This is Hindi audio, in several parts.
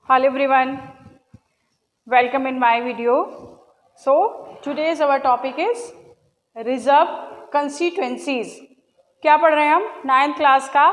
Hello everyone, welcome in my video. So today's our topic is reserve constituencies. क्या पढ़ रहे हैं हम? 9th क्लास का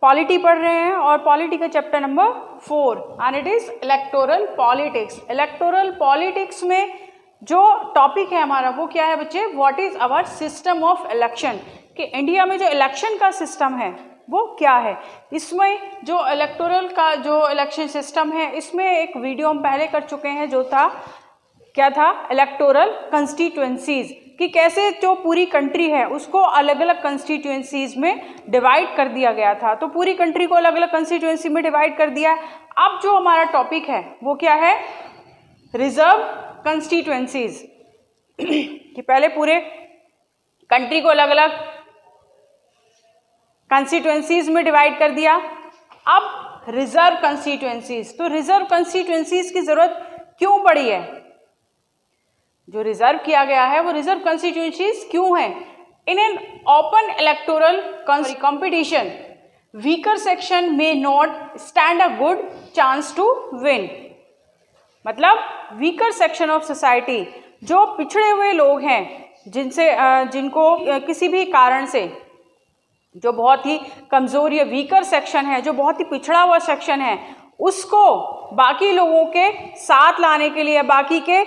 पॉलिटी पढ़ रहे हैं और पॉलिटी का chapter number 4 and it is electoral politics. Electoral politics में जो टॉपिक है हमारा वो क्या है बच्चे? What is our system of election, कि इंडिया में जो इलेक्शन का सिस्टम है वो क्या है. इसमें जो इलेक्टोरल का जो इलेक्शन सिस्टम है इसमें एक वीडियो हम पहले कर चुके हैं जो था क्या था, इलेक्टोरल कंस्टिट्यूएंसीज, कि कैसे जो पूरी कंट्री है उसको अलग अलग कंस्टिट्यूएंसीज में डिवाइड कर दिया गया था. तो पूरी कंट्री को अलग अलग कंस्टिट्यूएंसी में डिवाइड कर दिया. अब जो हमारा टॉपिक है वो क्या है? रिजर्व कंस्टिट्यूएंसीज, कि पहले पूरे कंट्री को अलग अलग कंस्टिट्यूएंसीज में डिवाइड कर दिया. अब रिजर्व कंस्टिट्यूएंसीज, तो रिजर्व कंस्टिट्यूएंसीज की जरूरत क्यों पड़ी है? जो रिजर्व किया गया है वो रिजर्व कंस्टिट्यूएंसीज क्यों है? In an open electoral competition weaker section may not stand a good chance to win. मतलब वीकर सेक्शन ऑफ सोसाइटी, जो पिछड़े हुए लोग हैं जिनको किसी भी कारण से, जो बहुत ही कमजोर या वीकर सेक्शन है, जो बहुत ही पिछड़ा हुआ सेक्शन है, उसको बाकी लोगों के साथ लाने के लिए, बाकी के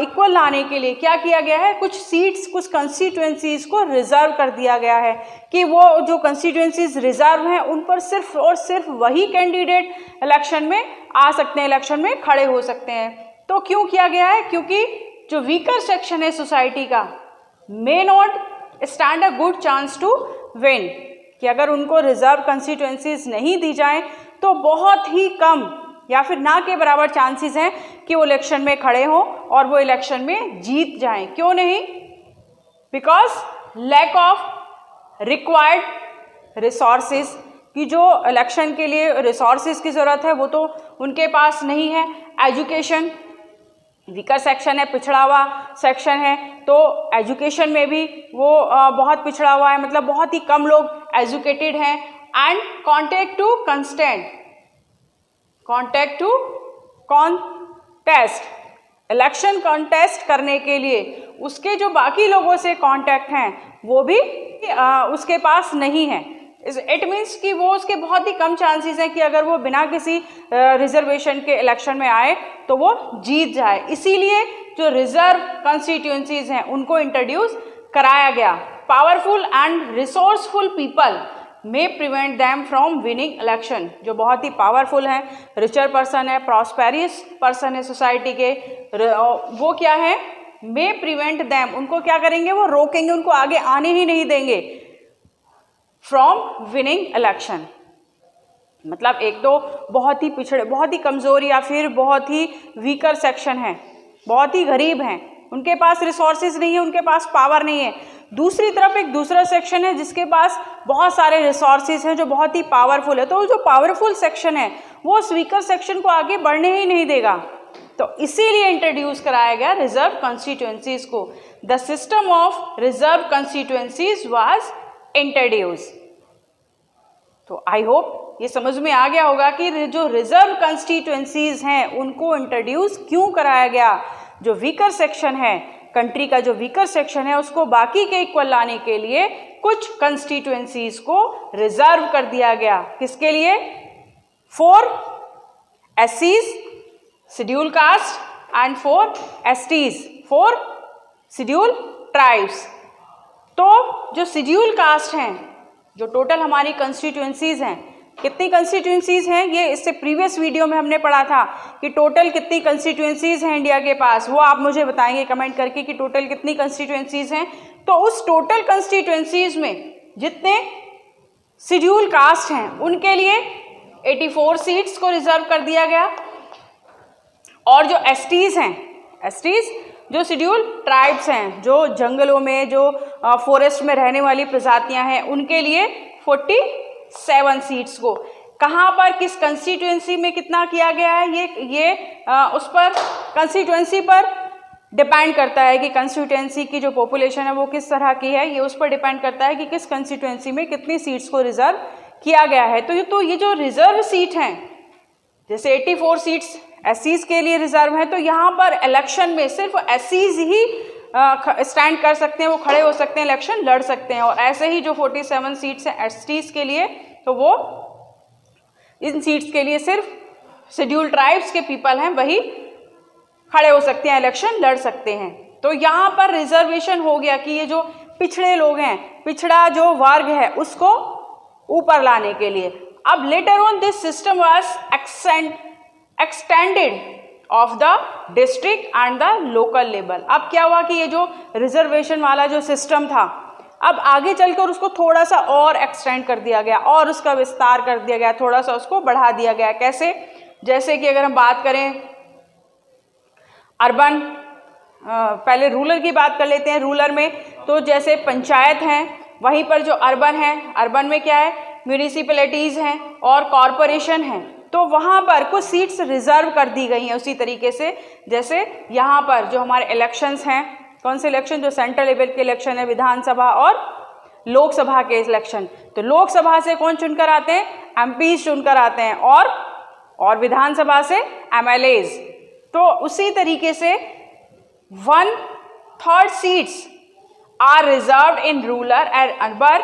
इक्वल लाने के लिए क्या किया गया है? कुछ सीट्स, कुछ कंस्टिट्यूएंसीज को रिजर्व कर दिया गया है कि वो जो कंस्टिट्यूएंसीज रिजर्व हैं उन पर सिर्फ और सिर्फ वही कैंडिडेट इलेक्शन में आ सकते हैं, इलेक्शन में खड़े हो सकते हैं. तो क्यों किया गया है? क्योंकि जो वीकर सेक्शन है सोसाइटी का may not stand a good chance to win, कि अगर उनको रिजर्व कंस्टिट्यूएंसीज नहीं दी जाएं तो बहुत ही कम या फिर ना के बराबर चांसेस हैं कि वो इलेक्शन में खड़े हों और वो इलेक्शन में जीत जाएं. क्यों नहीं? Because lack of required resources, कि जो इलेक्शन के लिए रिसोर्सेज की ज़रूरत है वो तो उनके पास नहीं है. एजुकेशन, वीकर सेक्शन है, पिछड़ा हुआ सेक्शन है, तो एजुकेशन में भी वो बहुत पिछड़ा हुआ है, मतलब बहुत ही कम लोग एजुकेटेड हैं. And contact to contest, election contest करने के लिए उसके जो बाकी लोगों से कॉन्टैक्ट हैं वो भी उसके पास नहीं है. इट मीन्स कि वो उसके बहुत ही कम चांसेस हैं कि अगर वो बिना किसी रिजर्वेशन के इलेक्शन में आए तो वो जीत जाए. इसीलिए जो रिजर्व कंस्टिट्यूएंसीज हैं उनको इंट्रोड्यूस कराया गया. Powerful and resourceful people may prevent them from winning election, जो बहुत ही पावरफुल हैं, रिचर पर्सन है, प्रॉस्पेरियस पर्सन है सोसाइटी के, वो क्या है? मे प्रिवेंट दैम, उनको क्या करेंगे? वो रोकेंगे, उनको आगे आने ही नहीं देंगे फ्रॉम विनिंग इलेक्शन. मतलब एक तो बहुत ही पिछड़े, बहुत ही कमजोर या फिर बहुत ही वीकर सेक्शन है, बहुत ही गरीब हैं, उनके पास रिसोर्सेज नहीं है, उनके पास पावर नहीं है. दूसरी तरफ एक दूसरा सेक्शन है जिसके पास बहुत सारे रिसोर्सेज हैं, जो बहुत ही पावरफुल है. तो जो पावरफुल सेक्शन है वो उस वीकर सेक्शन को आगे बढ़ने ही नहीं देगा. तो इसीलिए इंट्रोड्यूस कराया गया रिजर्व कंस्टिट्यूएंसीज को. The system of reserve constituencies was introduce. तो आई होप ये समझ में आ गया होगा कि जो रिजर्व कंस्टिट्यूएंसीज हैं उनको इंट्रोड्यूस क्यों कराया गया. जो वीकर सेक्शन है, कंट्री का जो वीकर सेक्शन है, उसको बाकी के इक्वल लाने के लिए कुछ कंस्टिट्यूएंसीज को रिजर्व कर दिया गया. किसके लिए? फॉर एससीज, scheduled caste, and for STs, for scheduled tribes. तो जो शेड्यूल कास्ट हैं, जो टोटल हमारी कंस्टिट्यूएंसीज हैं, कितनी कंस्टिट्यूएंसीज हैं ये इससे प्रीवियस वीडियो में हमने पढ़ा था कि टोटल कितनी कंस्टिट्यूएंसीज हैं इंडिया के पास, वो आप मुझे बताएंगे कमेंट करके कि टोटल कितनी कंस्टिट्यूएंसीज हैं. तो उस टोटल कंस्टिट्यूएंसीज में जितने शेड्यूल कास्ट हैं उनके लिए 84 सीट्स को रिजर्व कर दिया गया. और जो एसटीज हैं, एसटीज जो शेड्यूल ट्राइब्स हैं, जो जंगलों में, जो फॉरेस्ट में रहने वाली प्रजातियां हैं, उनके लिए 47 सीट्स को. कहाँ पर, किस कंस्टिट्यूएंसी में कितना किया गया है ये उस पर कंस्टिट्यूएंसी पर डिपेंड करता है कि कंस्टिट्यूएंसी की जो पॉपुलेशन है वो किस तरह की है. ये उस पर डिपेंड करता है कि किस कंस्टिट्यूएंसी में कितनी सीट्स को रिजर्व किया गया है. तो ये जो रिजर्व सीट हैं जैसे 84 सीट्स एससीज के लिए रिजर्व है, तो यहाँ पर इलेक्शन में सिर्फ एससीज ही स्टैंड कर सकते हैं, वो खड़े हो सकते हैं, इलेक्शन लड़ सकते हैं। और ऐसे ही जो 47 सीट्स हैं एसटीज के लिए, तो वो इन सीट्स के लिए सिर्फ शेड्यूल ट्राइब्स के पीपल हैं वही खड़े हो सकते हैं, इलेक्शन लड़ सकते हैं। तो यहाँ पर रिजर्वेशन हो गया कि ये जो पिछड़े लोग हैं, पिछड़ा जो वर्ग है, उसको ऊपर लाने के लिए। अब later on this system was extended of the district and the local level. अब क्या हुआ कि ये जो रिजर्वेशन वाला जो सिस्टम था, अब आगे चलकर उसको थोड़ा सा और एक्सटेंड कर दिया गया और उसका विस्तार कर दिया गया, थोड़ा सा उसको बढ़ा दिया गया। कैसे? जैसे कि अगर हम बात करें अर्बन, पहले रूरल की बात कर लेते हैं। रूरल में तो जैसे पंचायत हैं, वहीं पर जो अर्बन है, अर्बन में क्या है, म्यूनिसिपैलिटीज़ हैं और कॉरपोरेशन हैं, तो वहाँ पर कुछ सीट्स रिजर्व कर दी गई हैं उसी तरीके से। जैसे यहाँ पर जो हमारे इलेक्शंस हैं, कौन से इलेक्शन, जो सेंट्रल लेवल के इलेक्शन है, विधानसभा और लोकसभा के इलेक्शन, तो लोकसभा से कौन चुनकर आते हैं, एमपीज चुनकर आते हैं, और विधानसभा से एमएलएज। तो उसी तरीके से 1/3 seats are reserved in rural and urban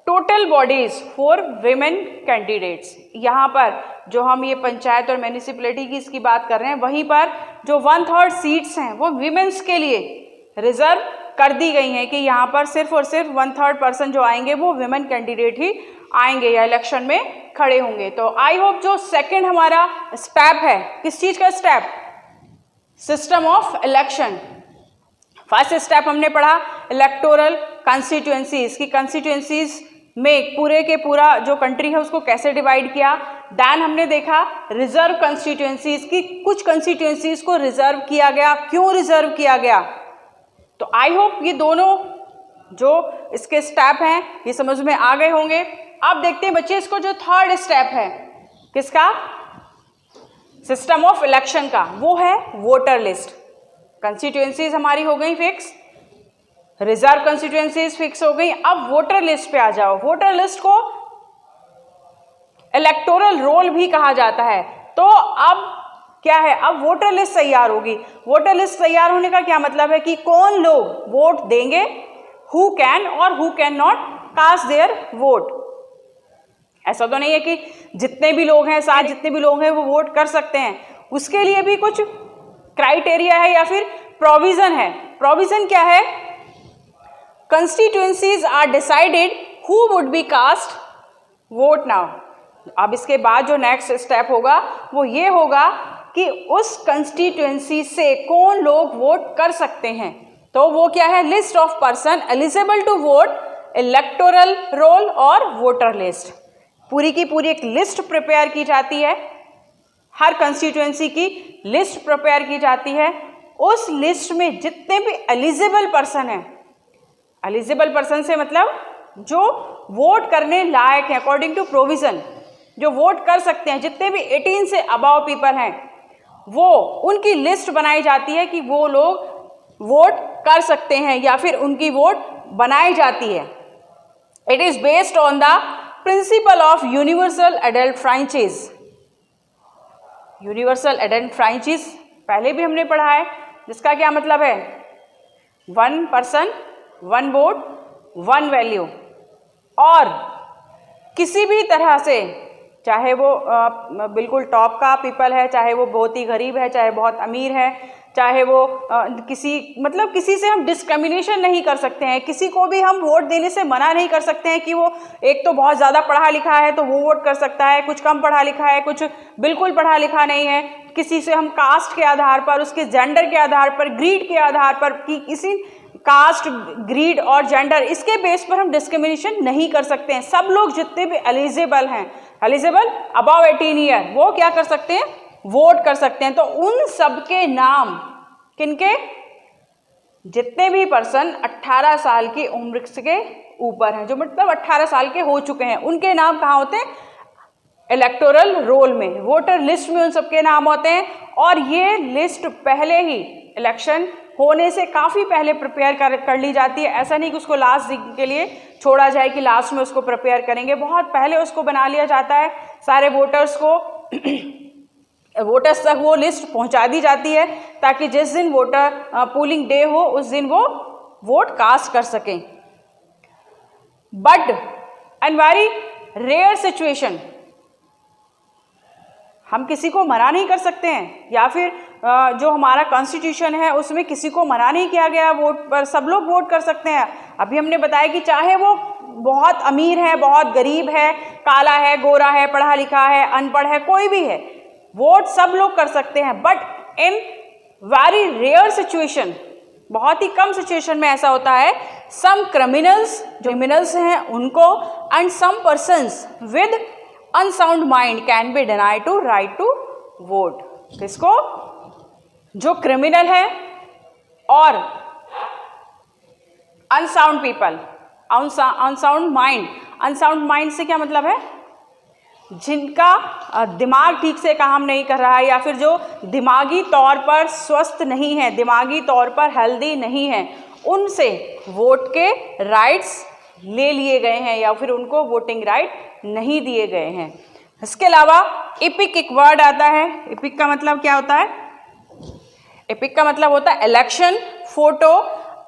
total bodies for women candidates. यहाँ पर जो हम ये पंचायत और म्यूनिसिपैलिटी की इसकी बात कर रहे हैं, वहीं पर जो 1/3 सीट्स हैं वो विमेंस के लिए रिजर्व कर दी गई हैं कि यहाँ पर सिर्फ और सिर्फ 1/3 पर्सन जो आएंगे वो विमेन कैंडिडेट ही आएंगे या इलेक्शन में खड़े होंगे। तो आई होप जो सेकंड हमारा स्टेप है, किस चीज़ का step, system of election. First step हमने पढ़ा इलेक्टोरल कॉन्स्टिट्यूएंसीज की, कॉन्स्टिट्यूएंसीज में पूरे के पूरा जो कंट्री है उसको कैसे डिवाइड किया। देन हमने देखा रिजर्व कॉन्स्टिट्यूएंसीज की, कुछ कॉन्स्टिट्यूएंसीज को रिजर्व किया गया, क्यों रिजर्व किया गया। तो आई होप ये दोनों जो इसके स्टेप हैं ये समझ में आ गए होंगे। अब देखते हैं बच्चे इसको जो थर्ड स्टेप है किसका, सिस्टम ऑफ इलेक्शन का, वो है वोटर लिस्ट। कंस्टिट्यूएंसीज हमारी हो गई फिक्स, रिजर्व कंस्टिट्यूएंसीज फिक्स हो गई। अब वोटर लिस्ट पे आ जाओ। वोटर लिस्ट को इलेक्टोरल रोल भी कहा जाता है। तो अब क्या है, अब वोटर लिस्ट तैयार होगी। वोटर लिस्ट तैयार होने का क्या मतलब है कि कौन लोग वोट देंगे, हु कैन और who can not cast their vote. ऐसा तो नहीं है कि जितने भी लोग हैं, साथ जितने भी लोग हैं वो वोट कर सकते हैं, उसके लिए भी कुछ क्राइटेरिया है या फिर प्रोविजन है। प्रोविजन क्या है, constituencies are decided who would be cast vote now. अब इसके बाद जो नेक्स्ट स्टेप होगा वो ये होगा कि उस कंस्टिट्यूएंसी से कौन लोग वोट कर सकते हैं। तो वो क्या है, list of person eligible to vote, electoral roll और वोटर लिस्ट। पूरी की पूरी एक लिस्ट प्रिपेयर की जाती है, हर कंस्टिट्यूएंसी की लिस्ट प्रिपेयर की जाती है। उस लिस्ट में जितने भी एलिजिबल पर्सन हैं, एलिजिबल पर्सन से मतलब जो वोट करने लायक हैं अकॉर्डिंग टू प्रोविजन, जो वोट कर सकते हैं, जितने भी 18 से अबव पीपल हैं, वो उनकी लिस्ट बनाई जाती है कि वो लोग वोट कर सकते हैं या फिर उनकी वोट बनाई जाती है। It is based on the principle of universal adult franchise. Universal adult franchise पहले भी हमने पढ़ा है, जिसका क्या मतलब है, 1 पर्सन 1 वोट 1 वैल्यू। और किसी भी तरह से, चाहे वो बिल्कुल टॉप का पीपल है, चाहे वो बहुत ही गरीब है, चाहे बहुत अमीर है, चाहे वो किसी से हम डिस्क्रिमिनेशन नहीं कर सकते हैं, किसी को भी हम वोट देने से मना नहीं कर सकते हैं कि वो एक तो बहुत ज़्यादा पढ़ा लिखा है तो वो वोट कर सकता है, कुछ कम पढ़ा लिखा है, कुछ बिल्कुल पढ़ा लिखा नहीं है। किसी से हम कास्ट के आधार पर, उसके जेंडर के आधार पर, ग्रीड के आधार पर, कि किसी कास्ट, ग्रीड और जेंडर, इसके बेस पर हम डिस्क्रिमिनेशन नहीं कर सकते हैं। सब लोग जितने भी एलिजिबल हैं, एलिजिबल अबव 18 ईयर, वो क्या कर सकते हैं, वोट कर सकते हैं। तो उन सबके नाम, किनके, जितने भी पर्सन 18 साल की उम्र के ऊपर हैं, जो मतलब 18 साल के हो चुके हैं, उनके नाम कहाँ होते हैं, इलेक्टोरल रोल में, वोटर लिस्ट में उन सबके नाम होते हैं। और ये लिस्ट पहले ही इलेक्शन होने से काफ़ी पहले प्रिपेयर कर ली जाती है। ऐसा नहीं कि उसको लास्ट दिन के लिए छोड़ा जाए कि लास्ट में उसको प्रिपेयर करेंगे, बहुत पहले उसको बना लिया जाता है सारे वोटर्स को वोटर्स तक वो लिस्ट पहुंचा दी जाती है ताकि जिस दिन वोटर पोलिंग डे हो उस दिन वो वोट कास्ट कर सकें। But and very rare situation, हम किसी को मना नहीं कर सकते हैं, या फिर जो हमारा कॉन्स्टिट्यूशन है उसमें किसी को मना नहीं किया गया वोट पर, सब लोग वोट कर सकते हैं। अभी हमने बताया कि चाहे वो बहुत अमीर है, बहुत गरीब है, काला है, गोरा है, पढ़ा लिखा है, अनपढ़ है, कोई भी है, वोट सब लोग कर सकते हैं। But in very rare situation, बहुत ही कम सिचुएशन में ऐसा होता है, सम क्रिमिनल्स, जो क्रिमिनल्स हैं उनको, and some persons with unsound mind can be denied to right to vote. किसको? जो क्रिमिनल है और unsound people, unsound mind. Unsound mind से क्या मतलब है? जिनका दिमाग ठीक से काम नहीं कर रहा है, या फिर जो दिमागी तौर पर स्वस्थ नहीं है, दिमागी तौर पर हेल्दी नहीं है, उनसे वोट के राइट्स ले लिए गए हैं या फिर उनको वोटिंग राइट नहीं दिए गए हैं। इसके अलावा एपिक एक वर्ड आता है। एपिक का मतलब क्या होता है? एपिक का मतलब होता है इलेक्शन फोटो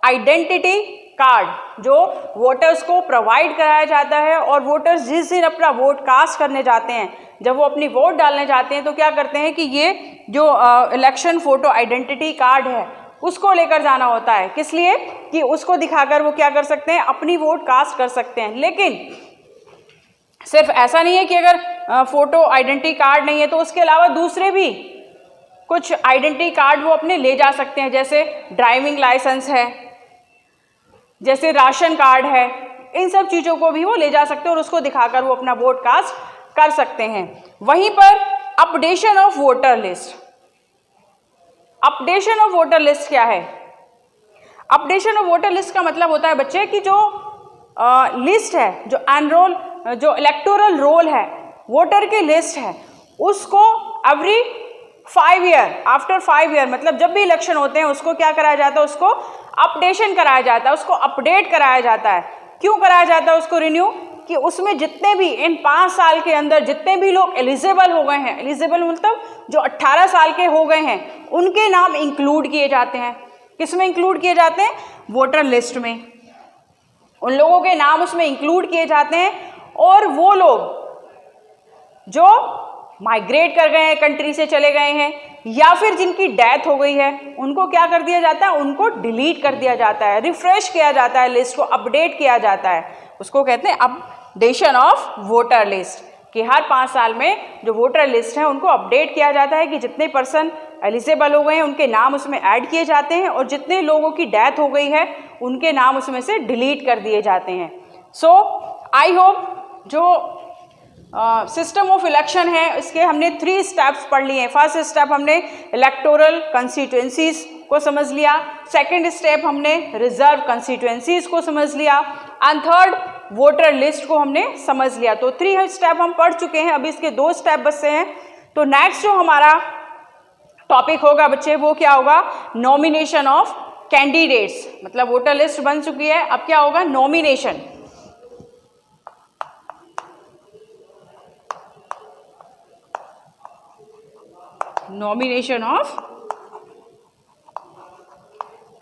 आइडेंटिटी कार्ड, जो वोटर्स को प्रोवाइड कराया जाता है। और वोटर्स जिस दिन अपना वोट कास्ट करने जाते हैं, जब वो अपनी वोट डालने जाते हैं, तो क्या करते हैं कि ये जो इलेक्शन फोटो आइडेंटिटी कार्ड है उसको लेकर जाना होता है। किस लिए? कि उसको दिखाकर वो क्या कर सकते हैं, अपनी वोट कास्ट कर सकते हैं। लेकिन सिर्फ ऐसा नहीं है कि अगर फोटो आइडेंटिटी कार्ड नहीं है तो उसके अलावा दूसरे भी कुछ आइडेंटिटी कार्ड वो अपने ले जा सकते हैं, जैसे ड्राइविंग लाइसेंस है, जैसे राशन कार्ड है। इन सब चीज़ों को भी वो ले जा सकते हैं और उसको दिखाकर वो अपना वोट कास्ट कर सकते हैं। वहीं पर updation of voter list. Updation of voter list क्या है? अपडेशन ऑफ वोटर लिस्ट का मतलब होता है बच्चे कि जो लिस्ट है, जो एनरोल, जो इलेक्टोरल रोल है, वोटर की लिस्ट है, उसको एवरी 5 ईयर, आफ्टर 5 ईयर, मतलब जब भी इलेक्शन होते हैं उसको क्या कराया जाता है, उसको अपडेशन कराया जाता है, उसको अपडेट कराया जाता है। क्यों कराया जाता है उसको रिन्यू? कि उसमें जितने भी इन 5 साल के अंदर जितने भी लोग एलिजिबल हो गए हैं, एलिजिबल मतलब जो 18 साल के हो गए हैं, उनके नाम इंक्लूड किए जाते हैं। किस में इंक्लूड किए जाते हैं? वोटर लिस्ट में। उन लोगों के नाम उसमें इंक्लूड किए जाते हैं। और वो लोग जो माइग्रेट कर गए हैं, कंट्री से चले गए हैं, या फिर जिनकी डेथ हो गई है, उनको क्या कर दिया जाता है? उनको डिलीट कर दिया जाता है, रिफ्रेश किया जाता है, लिस्ट को अपडेट किया जाता है। उसको कहते हैं अपडेशन ऑफ वोटर लिस्ट, कि हर 5 साल में जो वोटर लिस्ट है उनको अपडेट किया जाता है कि जितने पर्सन एलिजिबल हो गए हैं उनके नाम उसमें ऐड किए जाते हैं, और जितने लोगों की डेथ हो गई है उनके नाम उसमें से डिलीट कर दिए जाते हैं। सो आई होप जो सिस्टम ऑफ इलेक्शन है इसके हमने 3 स्टेप्स पढ़ लिए हैं। फर्स्ट स्टेप हमने इलेक्टोरल कंस्टिट्यूएंसीज को समझ लिया, सेकंड स्टेप हमने रिजर्व कंस्टिट्यूएंसीज को समझ लिया, एंड थर्ड वोटर लिस्ट को हमने समझ लिया। तो 3 स्टेप हम पढ़ चुके हैं, अभी इसके 2 स्टेप बचे हैं। तो नेक्स्ट जो हमारा टॉपिक होगा बच्चे वो क्या होगा? Nomination of candidates. मतलब वोटर लिस्ट बन चुकी है, अब क्या होगा? Nomination. Nomination of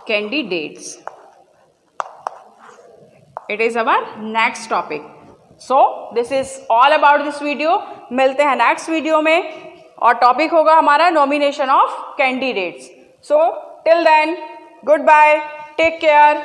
candidates. It is our next topic. So this is all about this video. मिलते हैं नेक्स्ट वीडियो में, और टॉपिक होगा हमारा nomination of candidates. So till then, goodbye, take care.